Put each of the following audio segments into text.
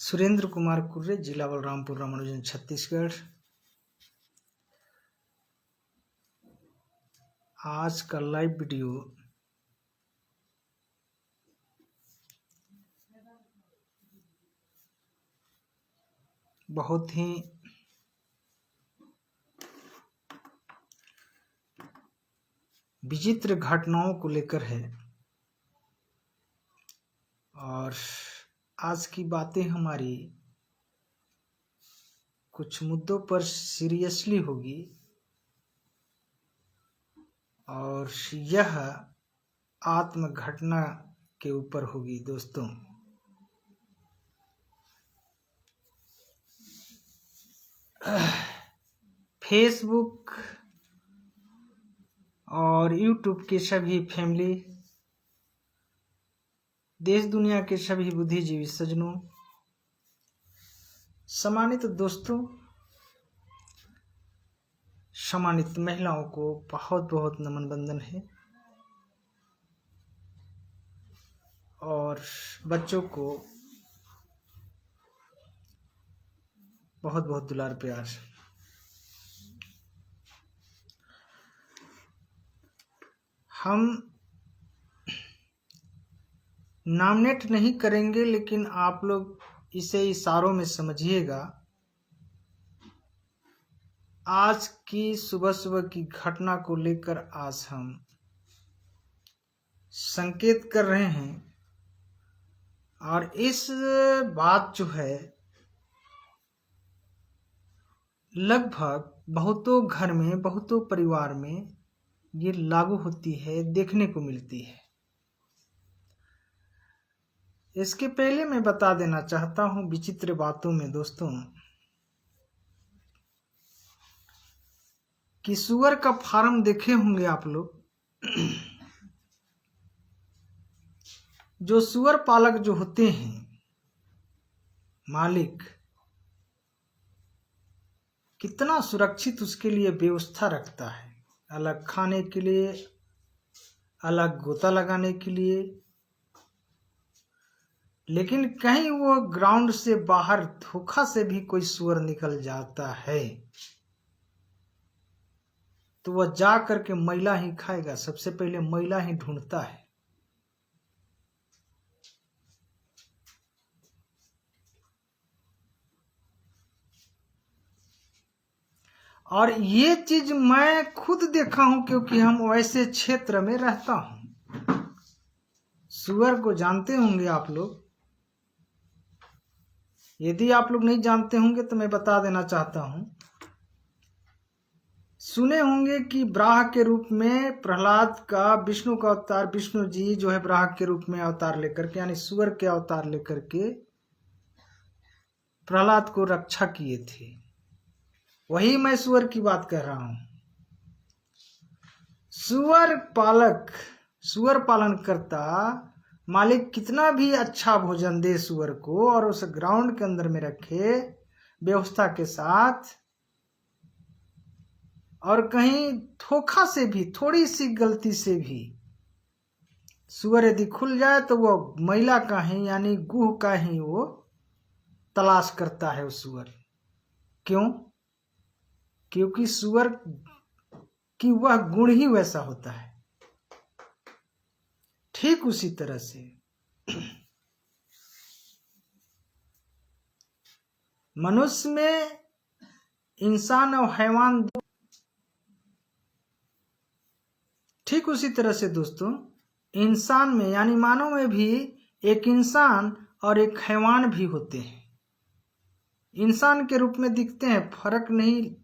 सुरेंद्र कुमार कुर्रे, जिला बलरामपुर, रामानुजन, छत्तीसगढ़। आज का लाइव वीडियो बहुत ही विचित्र घटनाओं को लेकर है और आज की बातें हमारी कुछ मुद्दों पर सीरियसली होगी और यह आत्म घटना के ऊपर होगी। दोस्तों, फेसबुक और यूट्यूब के सभी फैमिली, देश दुनिया के सभी बुद्धिजीवी सज्जनों, सम्मानित दोस्तों, सम्मानित महिलाओं को बहुत बहुत नमन बंदन है और बच्चों को बहुत बहुत दुलार प्यार। हम नामनेट नहीं करेंगे, लेकिन आप लोग इसे इशारों में समझिएगा। आज की सुबह सुबह की घटना को लेकर आज हम संकेत कर रहे हैं और इस बात जो है लगभग बहुतों घर में, बहुतों परिवार में ये लागू होती है, देखने को मिलती है। इसके पहले मैं बता देना चाहता हूं विचित्र बातों में दोस्तों कि सुअर का फार्म देखे होंगे आप लोग। जो सुअर पालक जो होते हैं, मालिक कितना सुरक्षित उसके लिए व्यवस्था रखता है, अलग खाने के लिए, अलग गोता लगाने के लिए। लेकिन कहीं वो ग्राउंड से बाहर धोखा से भी कोई सुअर निकल जाता है तो वह जा करके मैला ही खाएगा। सबसे पहले मैला ही ढूंढता है। और ये चीज मैं खुद देखा हूं, क्योंकि हम वैसे क्षेत्र में रहता हूं। सुअर को जानते होंगे आप लोग। यदि आप लोग नहीं जानते होंगे तो मैं बता देना चाहता हूं। सुने होंगे कि बराह के रूप में प्रहलाद का, विष्णु का अवतार, विष्णु जी जो है बराह के रूप में अवतार लेकर के, यानी सुअर के अवतार लेकर के प्रहलाद को रक्षा किए थे। वही मैं सुअर की बात कर रहा हूं। सुअर पालक, सुअर पालन करता मालिक कितना भी अच्छा भोजन दे सुअर को और उस ग्राउंड के अंदर में रखे व्यवस्था के साथ, और कहीं धोखा से भी, थोड़ी सी गलती से भी सुअर यदि खुल जाए तो वो मैला का ही, यानी गुह का ही वो तलाश करता है। वो सुअर क्यों? क्योंकि सुअर की वह गुण ही वैसा होता है। ठीक उसी तरह से मनुष्य में, इंसान और हैवान, ठीक उसी तरह से दोस्तों इंसान में, यानी मानव में भी एक इंसान और एक हैवान भी होते हैं। इंसान के रूप में दिखते हैं, फर्क नहीं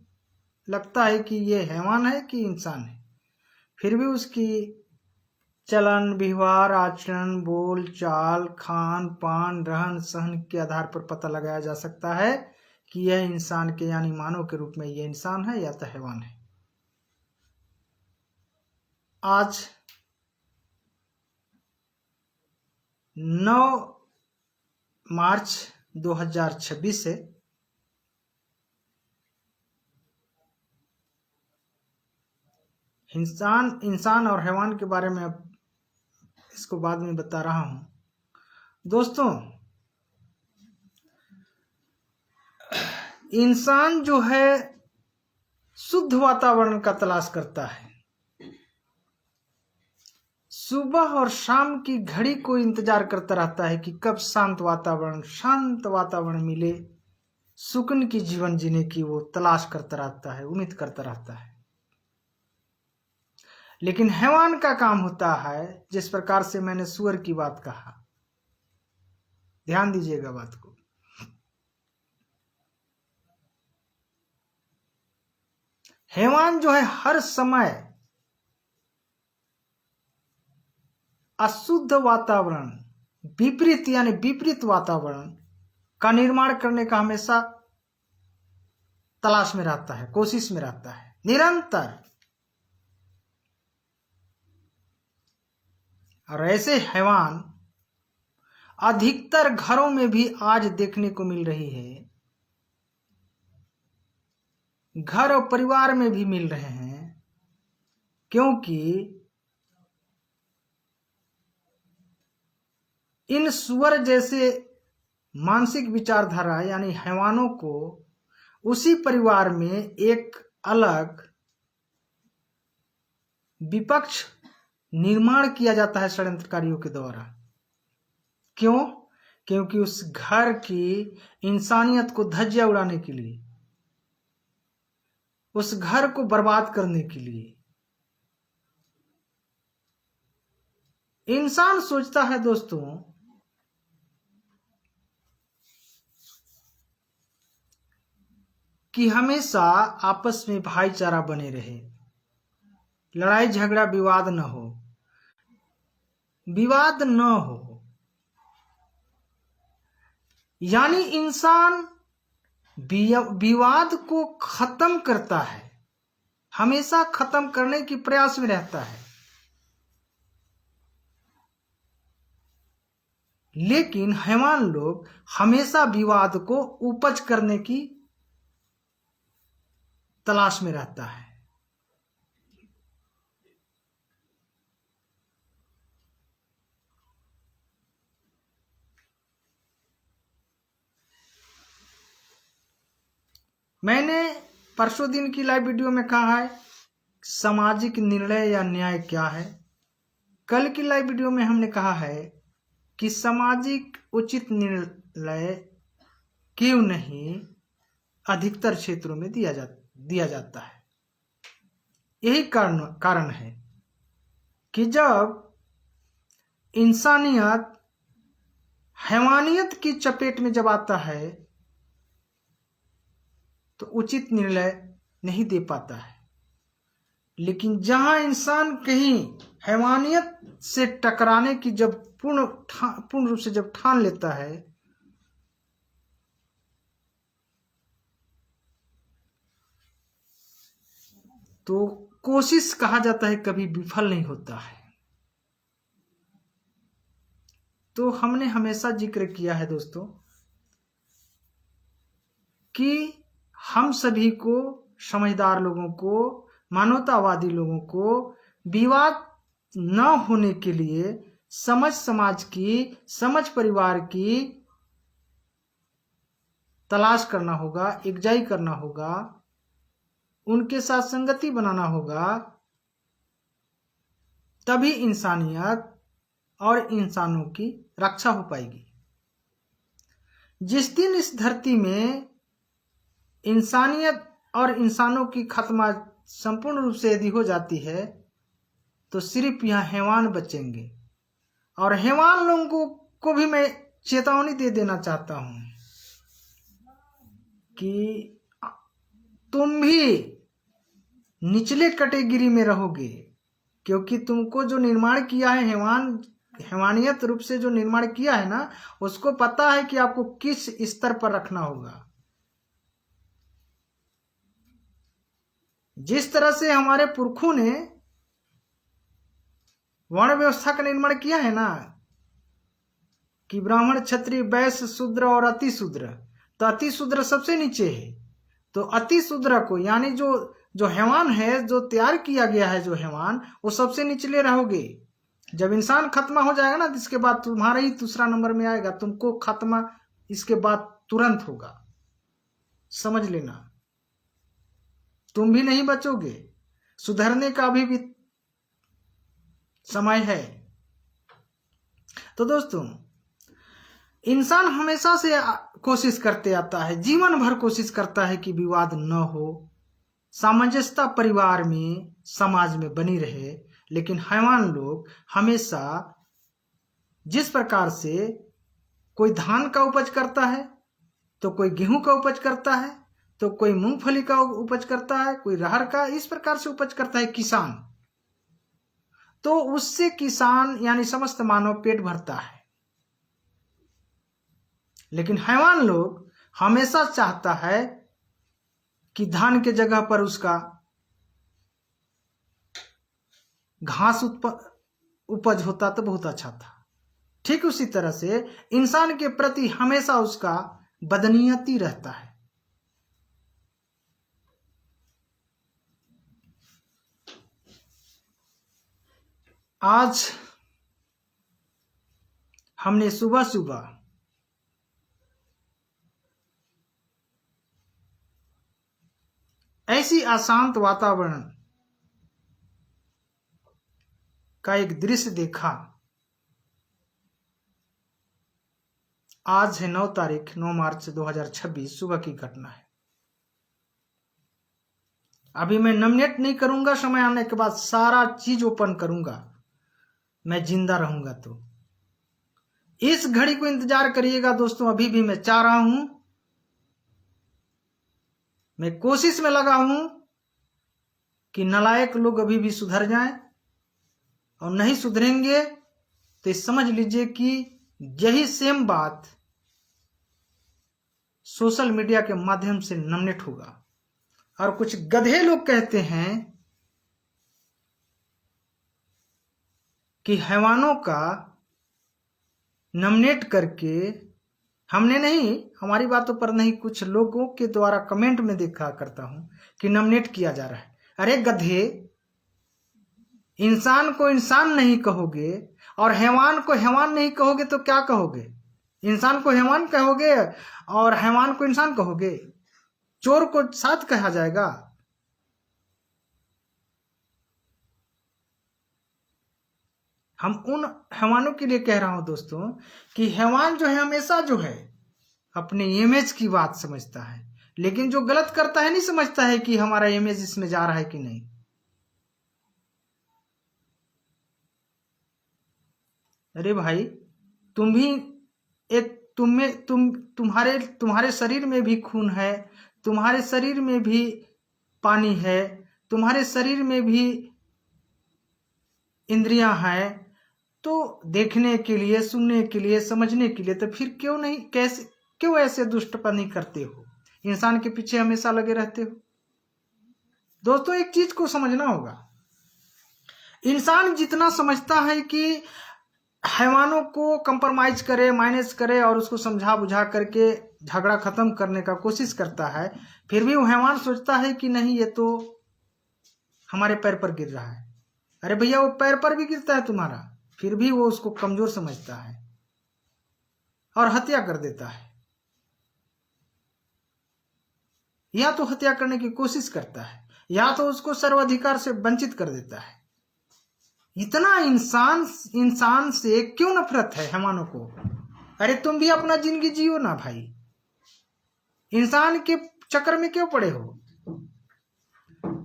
लगता है कि ये हैवान है कि इंसान है। फिर भी उसकी चलन, व्यवहार, आचरण, बोल चाल, खान पान, रहन सहन के आधार पर पता लगाया जा सकता है कि यह इंसान के, यानी मानव के रूप में यह इंसान है या तो हैवान है। आज 9 मार्च 2026 है। इंसान और हैवान के बारे में अब इसको बाद में बता रहा हूं। दोस्तों, इंसान जो है शुद्ध वातावरण का तलाश करता है। सुबह और शाम की घड़ी को इंतजार करता रहता है कि कब शांत वातावरण मिले। सुकून की जीवन जीने की वो तलाश करता रहता है, उम्मीद करता रहता है। लेकिन हैवान का काम होता है, जिस प्रकार से मैंने सूअर की बात कहा, ध्यान दीजिएगा बात को। हैवान जो है हर समय अशुद्ध वातावरण, विपरीत वातावरण का निर्माण करने का हमेशा तलाश में रहता है, कोशिश में रहता है, निरंतर। और ऐसे हैवान अधिकतर घरों में भी आज देखने को मिल रही है, घर और परिवार में भी मिल रहे हैं, क्योंकि इन सुअर जैसे मानसिक विचारधारा यानी हैवानों को उसी परिवार में एक अलग विपक्ष निर्माण किया जाता है षड्यंत्रकारियों के द्वारा। क्यों? क्योंकि उस घर की इंसानियत को धज्जियां उड़ाने के लिए, उस घर को बर्बाद करने के लिए। इंसान सोचता है दोस्तों कि हमेशा आपस में भाईचारा बने रहे, लड़ाई झगड़ा विवाद न हो। यानी इंसान विवाद को खत्म करता है, हमेशा खत्म करने की प्रयास में रहता है। लेकिन हैवान लोग हमेशा विवाद को उपज करने की तलाश में रहता है। मैंने परसों दिन की लाइव वीडियो में कहा है सामाजिक निर्णय या न्याय क्या है। कल की लाइव वीडियो में हमने कहा है कि सामाजिक उचित निर्णय क्यों नहीं अधिकतर क्षेत्रों में दिया जाता है। यही कारण है कि जब इंसानियत हैवानियत की चपेट में जब आता है तो उचित निर्णय नहीं दे पाता है। लेकिन जहां इंसान कहीं हैवानियत से टकराने की जब पूर्ण रूप से जब ठान लेता है तो कोशिश कहा जाता है कभी विफल नहीं होता है। तो हमने हमेशा जिक्र किया है दोस्तों कि हम सभी को, समझदार लोगों को, मानवतावादी लोगों को विवाद न होने के लिए समझ समाज की, समझ परिवार की तलाश करना होगा, एकजाई करना होगा, उनके साथ संगति बनाना होगा। तभी इंसानियत और इंसानों की रक्षा हो पाएगी। जिस दिन इस धरती में इंसानियत और इंसानों की खात्मा संपूर्ण रूप से यदि हो जाती है तो सिर्फ यहाँ हैवान बचेंगे। और हैवान लोगों को भी मैं चेतावनी दे देना चाहता हूं कि तुम भी निचले कैटेगरी में रहोगे, क्योंकि तुमको जो निर्माण किया है हैवानियत रूप से जो निर्माण किया है ना, उसको पता है कि आपको किस स्तर पर रखना होगा। जिस तरह से हमारे पुरखों ने वर्ण व्यवस्था का निर्माण किया है ना कि ब्राह्मण, क्षत्रिय, वैश्य, शूद्र और अति शूद्र, तो अति शूद्र सबसे नीचे है। तो अति शूद्र को यानी जो हैवान है, जो तैयार किया गया है जो हैवान, वो सबसे निचले रहोगे। जब इंसान खत्मा हो जाएगा ना, इसके बाद तुम्हारा ही दूसरा नंबर में आएगा, तुमको खत्मा इसके बाद तुरंत होगा। समझ लेना, तुम भी नहीं बचोगे। सुधरने का भी समय है। तो दोस्तों, इंसान हमेशा से कोशिश करते आता है, जीवन भर कोशिश करता है कि विवाद न हो, सामंजस्यता परिवार में, समाज में बनी रहे। लेकिन हैवान लोग हमेशा जिस प्रकार से कोई धान का उपज करता है तो कोई गेहूं का उपज करता है, तो कोई मूंगफली का उपज करता है, कोई अरहर का, इस प्रकार से उपज करता है किसान, तो उससे किसान यानी समस्त मानव पेट भरता है। लेकिन हैवान लोग हमेशा चाहता है कि धान के जगह पर उसका घास उपज होता तो बहुत अच्छा था। ठीक उसी तरह से इंसान के प्रति हमेशा उसका बदनीयती रहता है। आज हमने सुबह सुबह ऐसी अशांत वातावरण का एक दृश्य देखा। आज है 9 मार्च 2026, सुबह की घटना है। अभी मैं नॉमिनेट नहीं करूंगा, समय आने के बाद सारा चीज ओपन करूंगा, मैं जिंदा रहूंगा। तो इस घड़ी को इंतजार करिएगा दोस्तों। अभी भी मैं चाह रहा हूं, मैं कोशिश में लगा हूं कि नालायक लोग अभी भी सुधर जाएं, और नहीं सुधरेंगे तो समझ लीजिए कि यही सेम बात सोशल मीडिया के माध्यम से नॉमिनेट होगा। और कुछ गधे लोग कहते हैं कि हैवानों का नॉमिनेट करके, हमने नहीं, हमारी बातों पर नहीं, कुछ लोगों के द्वारा कमेंट में देखा करता हूं कि नॉमिनेट किया जा रहा है। अरे गधे, इंसान को इंसान नहीं कहोगे और हैवान को हैवान नहीं कहोगे तो क्या कहोगे? इंसान को हैवान कहोगे और हैवान को इंसान कहोगे? चोर को साथ कहा जाएगा? हम उन हैवानों के लिए कह रहा हूं दोस्तों कि हैवान जो है हमेशा जो है अपने इमेज की बात समझता है, लेकिन जो गलत करता है नहीं समझता है कि हमारा इमेज इसमें जा रहा है कि नहीं। अरे भाई, तुम भी एक, तुम्हारे शरीर में भी खून है, तुम्हारे शरीर में भी पानी है, तुम्हारे शरीर में भी इंद्रियां हैं, तो देखने के लिए, सुनने के लिए, समझने के लिए, तो फिर क्यों ऐसे दुष्टपनी करते हो? इंसान के पीछे हमेशा लगे रहते हो। दोस्तों, एक चीज को समझना होगा, इंसान जितना समझता है कि हैवानों को कंप्रोमाइज करे, माइनस करे और उसको समझा बुझा करके झगड़ा खत्म करने का कोशिश करता है, फिर भी वो हैवान सोचता है कि नहीं, ये तो हमारे पैर पर गिर रहा है। अरे भैया, वो पैर पर भी गिरता है तुम्हारा, फिर भी वो उसको कमजोर समझता है और हत्या कर देता है, या तो हत्या करने की कोशिश करता है, या तो उसको सर्वाधिकार से वंचित कर देता है। इतना इंसान से क्यों नफरत है हैवानों को? अरे तुम भी अपना जिंदगी जियो ना भाई, इंसान के चक्कर में क्यों पड़े हो?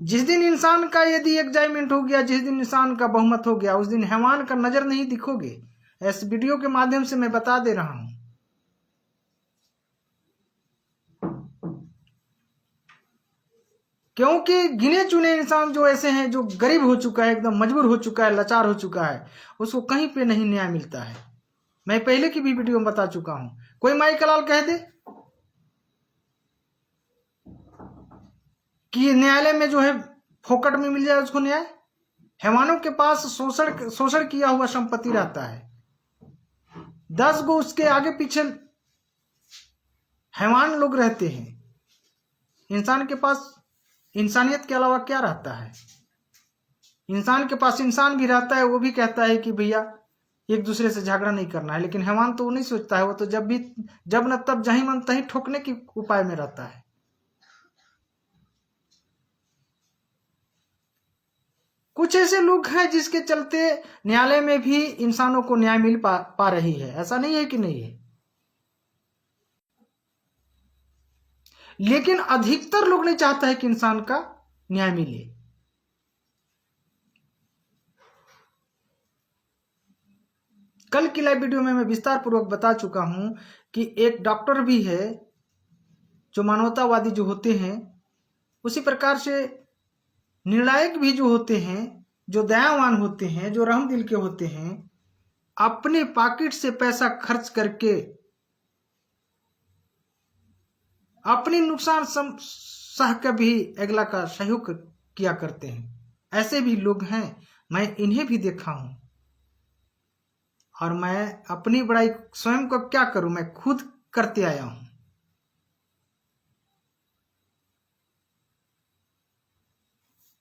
जिस दिन इंसान का यदि एग्जाइमेंट हो गया, जिस दिन इंसान का बहुमत हो गया, उस दिन हैवान का नजर नहीं दिखोगे। इस वीडियो के माध्यम से मैं बता दे रहा हूं, क्योंकि गिने चुने इंसान जो ऐसे हैं, जो गरीब हो चुका है, एकदम मजबूर हो चुका है, लाचार हो चुका है, उसको कहीं पे नहीं न्याय मिलता है। मैं पहले की भी वीडियो में बता चुका हूं। कोई माई कलाल कह दे कि न्यायालय में जो है फोकट में मिल जाए उसको न्याय। हैवानों के पास शोषण किया हुआ संपत्ति रहता है, 10 गो उसके आगे पीछे हैवान लोग रहते हैं। इंसान के पास इंसानियत के अलावा क्या रहता है? इंसान के पास इंसान भी रहता है, वो भी कहता है कि भैया एक दूसरे से झगड़ा नहीं करना है, लेकिन हैवान तो वो नहीं सोचता है। वो तो जब न तब जहीं मन तहीं ठोकने के उपाय में रहता है। कुछ ऐसे लोग हैं जिसके चलते न्यायालय में भी इंसानों को न्याय मिल पा रही है, ऐसा नहीं है कि नहीं है, लेकिन अधिकतर लोग नहीं चाहता है कि इंसान का न्याय मिले। कल की लाइव वीडियो में मैं विस्तार पूर्वक बता चुका हूं कि एक डॉक्टर भी है जो मानवतावादी जो होते हैं, उसी प्रकार से निर्णायक भी जो होते हैं, जो दयावान होते हैं, जो रहम दिल के होते हैं, अपने पॉकेट से पैसा खर्च करके अपनी नुकसान सह कर भी अगला का सहयोग किया करते हैं। ऐसे भी लोग हैं, मैं इन्हें भी देखा हूं, और मैं अपनी बड़ाई स्वयं को क्या करूं, मैं खुद करते आया हूं।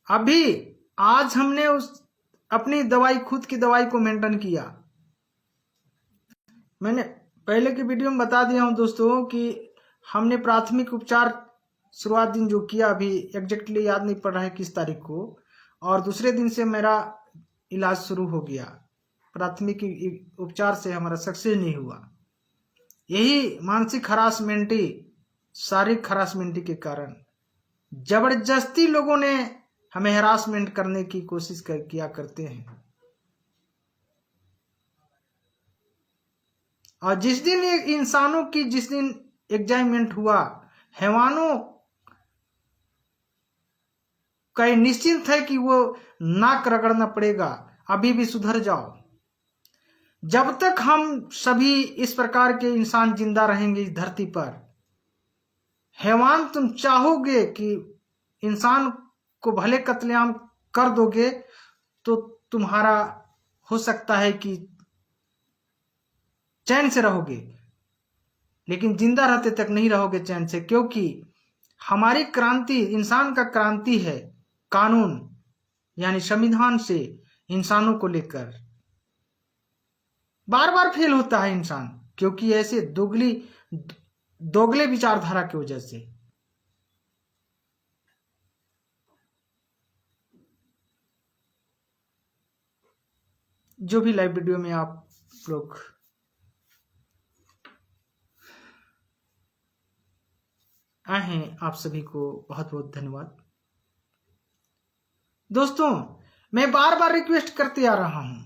अभी आज हमने अपनी दवाई, खुद की दवाई को मेंटेन किया। मैंने पहले की वीडियो में बता दिया हूं दोस्तों कि हमने प्राथमिक उपचार शुरुआत दिन जो किया, अभी एग्जैक्टली याद नहीं पड़ रहा है किस तारीख को, और दूसरे दिन से मेरा इलाज शुरू हो गया। प्राथमिक उपचार से हमारा सक्सेस नहीं हुआ, यही मानसिक हरासमेंटी, शारीरिक हरासमेंटी के कारण जबरदस्ती लोगों ने हमें हरासमेंट करने की कोशिश किया करते हैं। और जिस दिन इंसानों की जिस दिन एग्जामिनेट हुआ, हैवानों का निश्चिंत है कि वो नाक रगड़ना पड़ेगा, अभी भी सुधर जाओ। जब तक हम सभी इस प्रकार के इंसान जिंदा रहेंगे इस धरती पर, हैवान तुम चाहोगे कि इंसान को भले कत्लेआम कर दोगे तो तुम्हारा हो सकता है कि चैन से रहोगे, लेकिन जिंदा रहते तक नहीं रहोगे चैन से, क्योंकि हमारी क्रांति, इंसान का क्रांति है कानून यानी संविधान से इंसानों को लेकर। बार बार फेल होता है इंसान, क्योंकि ऐसे दोगले विचारधारा की वजह से। जो भी लाइव वीडियो में आप लोग आए हैं, आप सभी को बहुत बहुत धन्यवाद। दोस्तों, मैं बार बार रिक्वेस्ट करते आ रहा हूं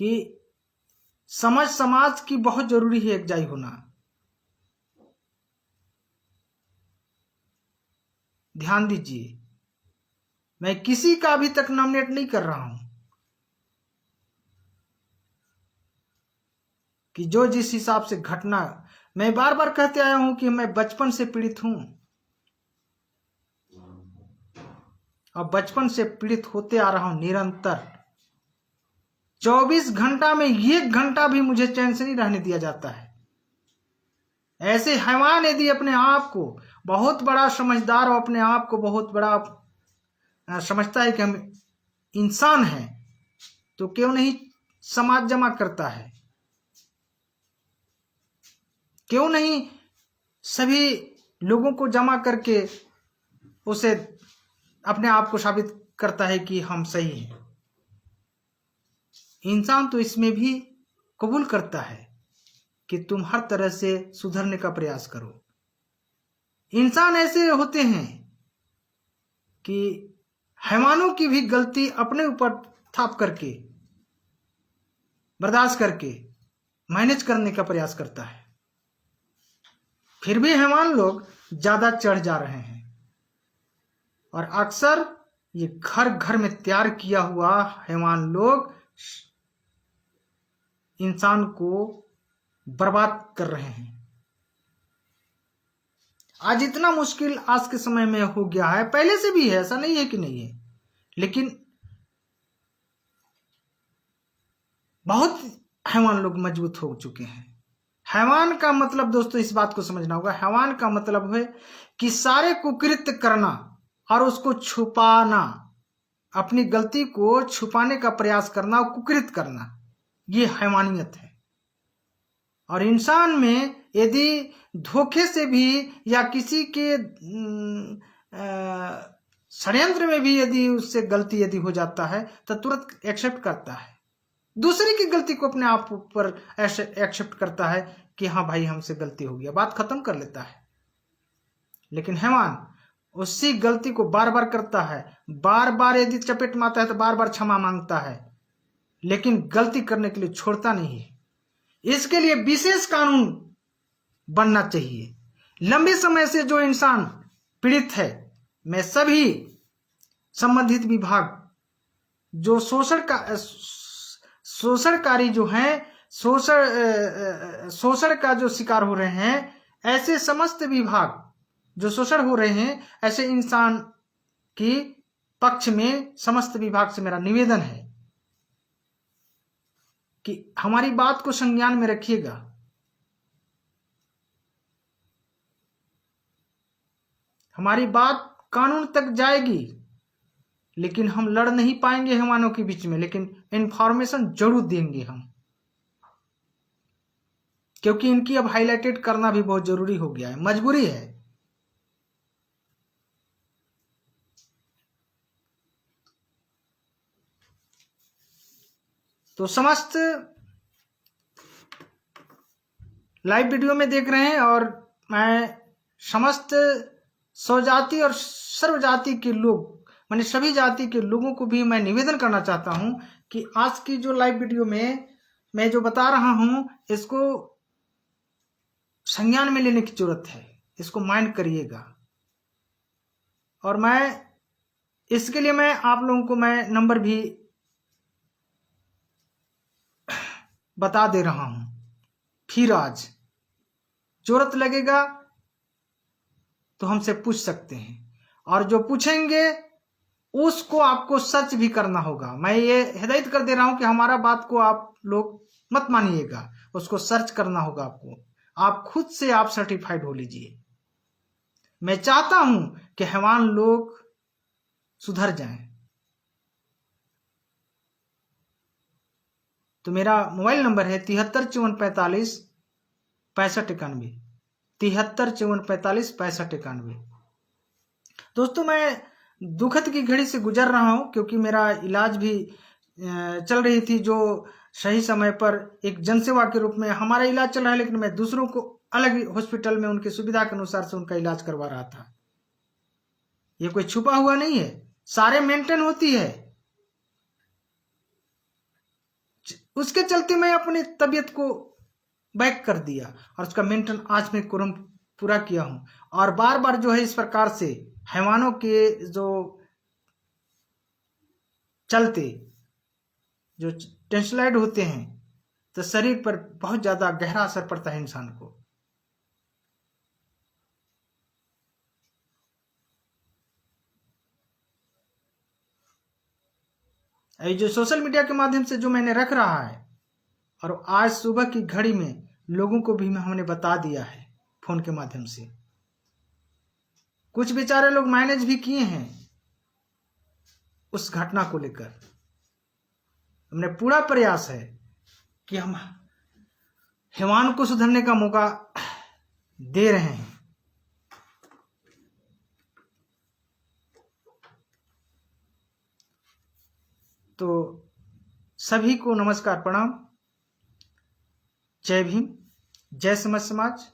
कि समाज की बहुत जरूरी है एकजाई होना। ध्यान दीजिए, मैं किसी का अभी तक नॉमिनेट नहीं कर रहा हूं कि जो जिस हिसाब से घटना, मैं बार बार कहते आया हूं कि मैं बचपन से पीड़ित हूं, और बचपन से पीड़ित होते आ रहा हूं निरंतर। 24 घंटा में 1 घंटा भी मुझे चैन से नहीं रहने दिया जाता है। ऐसे हैवान यदि अपने आप को बहुत बड़ा समझदार और अपने आप को बहुत बड़ा समझता है कि हम इंसान हैं, तो क्यों नहीं समाज जमा करता है? क्यों नहीं सभी लोगों को जमा करके उसे अपने आप को साबित करता है कि हम सही हैं? इंसान तो इसमें भी कबूल करता है कि तुम हर तरह से सुधरने का प्रयास करो। इंसान ऐसे होते हैं कि हैवानों की भी गलती अपने ऊपर थाप करके, बर्दाश्त करके मैनेज करने का प्रयास करता है। फिर भी हैवान लोग ज्यादा चढ़ जा रहे हैं, और अक्सर ये घर घर में तैयार किया हुआ हैवान लोग इंसान को बर्बाद कर रहे हैं। आज इतना मुश्किल आज के समय में हो गया है, पहले से भी है, ऐसा नहीं है कि नहीं है, लेकिन बहुत हैवान लोग मजबूत हो चुके हैं। हैवान का मतलब दोस्तों इस बात को समझना होगा, हैवान का मतलब है कि सारे कुकृत्य करना और उसको छुपाना, अपनी गलती को छुपाने का प्रयास करना और कुकृत करना, ये हैवानियत है। और इंसान में यदि धोखे से भी या किसी के षड्यंत्र में भी यदि उससे गलती यदि हो जाता है तो तुरंत एक्सेप्ट करता है, दूसरे की गलती को अपने आप ऊपर एक्सेप्ट करता है कि हाँ भाई हमसे गलती हो गया, बात खत्म कर लेता है। लेकिन हैवान उसी गलती को बार बार करता है, बार बार यदि चपेट मारता है तो बार बार क्षमा मांगता है, लेकिन गलती करने के लिए छोड़ता नहीं है। इसके लिए विशेष कानून बनना चाहिए। लंबे समय से जो इंसान पीड़ित है, मैं सभी संबंधित विभाग जो शोषणकारी जो हैं, शोषण का जो शिकार हो रहे हैं, ऐसे समस्त विभाग जो शोषण हो रहे हैं, ऐसे इंसान की पक्ष में समस्त विभाग से मेरा निवेदन है कि हमारी बात को संज्ञान में रखिएगा। हमारी बात कानून तक जाएगी, लेकिन हम लड़ नहीं पाएंगे हैवानों के बीच में, लेकिन इंफॉर्मेशन जरूर देंगे हम, क्योंकि इनकी अब हाईलाइटेड करना भी बहुत जरूरी हो गया है, मजबूरी है। तो समस्त लाइव वीडियो में देख रहे हैं, और मैं समस्त स्वजाति और सर्वजाति के लोग, माने सभी जाति के लोगों को भी मैं निवेदन करना चाहता हूं कि आज की जो लाइव वीडियो में मैं जो बता रहा हूं, इसको संज्ञान में लेने की जरूरत है, इसको माइंड करिएगा। और मैं इसके लिए मैं आप लोगों को मैं नंबर भी बता दे रहा हूं। फिर आज जरूरत लगेगा तो हमसे पूछ सकते हैं, और जो पूछेंगे उसको आपको सर्च भी करना होगा। मैं ये हिदायत कर दे रहा हूं कि हमारा बात को आप लोग मत मानिएगा, उसको सर्च करना होगा आपको। आप खुद से आप सर्टिफाइड हो लीजिए। मैं चाहता हूं कि हैवान लोग सुधर जाएं। तो मेरा मोबाइल नंबर है 735445 6591, 735445 6591। दोस्तों, मैं दुखद की घड़ी से गुजर रहा हूं, क्योंकि मेरा इलाज भी चल रही थी, जो सही समय पर एक जनसेवा के रूप में हमारा इलाज चल रहा है, लेकिन मैं दूसरों को अलग हॉस्पिटल में उनकी सुविधा के अनुसार से उनका इलाज करवा रहा था। ये कोई छुपा हुआ नहीं है, सारे मेंटेन होती है। उसके चलते मैं अपनी तबीयत को बैक कर दिया, और उसका मेंटेन आज मैं पूरा किया हूं। और बार बार जो है इस प्रकार से हैवानों के जो चलते जो टेंशलाइड होते हैं, तो शरीर पर बहुत ज्यादा गहरा असर पड़ता है इंसान को। ये जो सोशल मीडिया के माध्यम से जो मैंने रख रहा है, और आज सुबह की घड़ी में लोगों को भी हमने बता दिया है फोन के माध्यम से। कुछ बेचारे लोग मैनेज भी किए हैं उस घटना को लेकर। हमने पूरा प्रयास है कि हम हैवान को सुधरने का मौका दे रहे हैं। तो सभी को नमस्कार, प्रणाम, जय भीम, जय समस्त समाज।